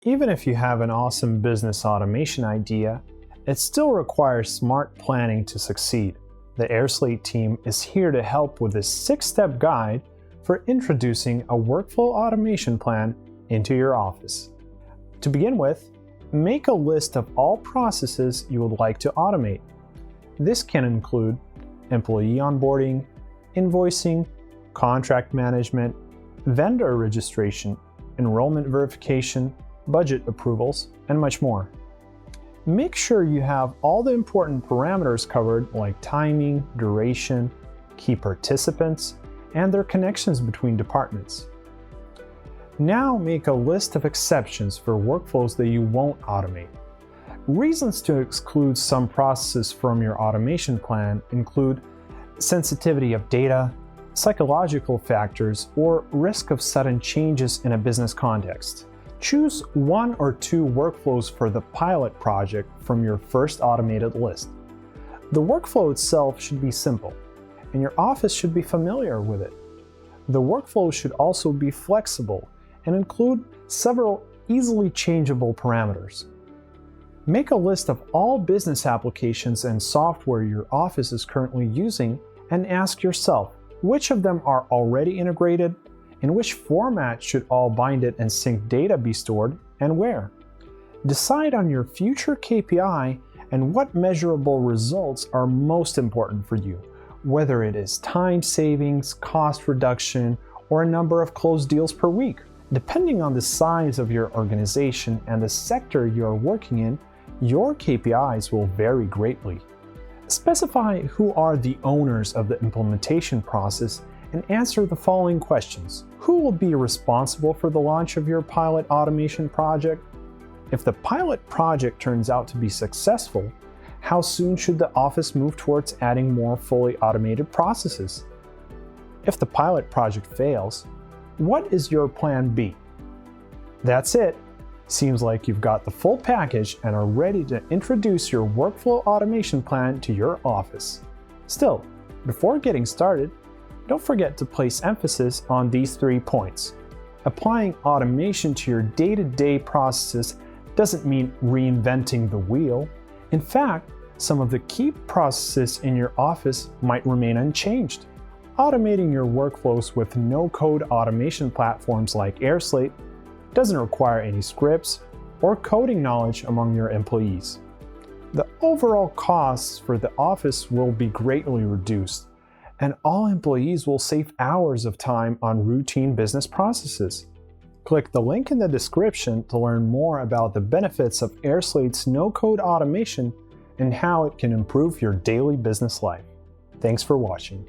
Even if you have an awesome business automation idea, it still requires smart planning to succeed. The airSlate team is here to help with this 6-step guide for introducing a workflow automation plan into your office. To begin with, make a list of all processes you would like to automate. This can include employee onboarding, invoicing, contract management, vendor registration, enrollment verification, budget approvals, and much more. Make sure you have all the important parameters covered like timing, duration, key participants, and their connections between departments. Now make a list of exceptions for workflows that you won't automate. Reasons to exclude some processes from your automation plan include sensitivity of data, psychological factors, or risk of sudden changes in a business context. Choose 1 or 2 workflows for the pilot project from your first automated list. The workflow itself should be simple, and your office should be familiar with it. The workflow should also be flexible and include several easily changeable parameters. Make a list of all business applications and software your office is currently using and ask yourself which of them are already integrated, in which format should all binded and synced data be stored, and where. Decide on your future KPI and what measurable results are most important for you, whether it is time savings, cost reduction, or a number of closed deals per week. Depending on the size of your organization and the sector you are working in, your KPIs will vary greatly. Specify who are the owners of the implementation process and answer the following questions. Who will be responsible for the launch of your pilot automation project? If the pilot project turns out to be successful, how soon should the office move towards adding more fully automated processes? If the pilot project fails, what is your plan B? That's it. Seems like you've got the full package and are ready to introduce your workflow automation plan to your office. Still, before getting started, don't forget to place emphasis on these 3 points. Applying automation to your day-to-day processes doesn't mean reinventing the wheel. In fact, some of the key processes in your office might remain unchanged. Automating your workflows with no-code automation platforms like airSlate doesn't require any scripts or coding knowledge among your employees. The overall costs for the office will be greatly reduced, and all employees will save hours of time on routine business processes. Click the link in the description to learn more about the benefits of airSlate's no-code automation and how it can improve your daily business life. Thanks for watching.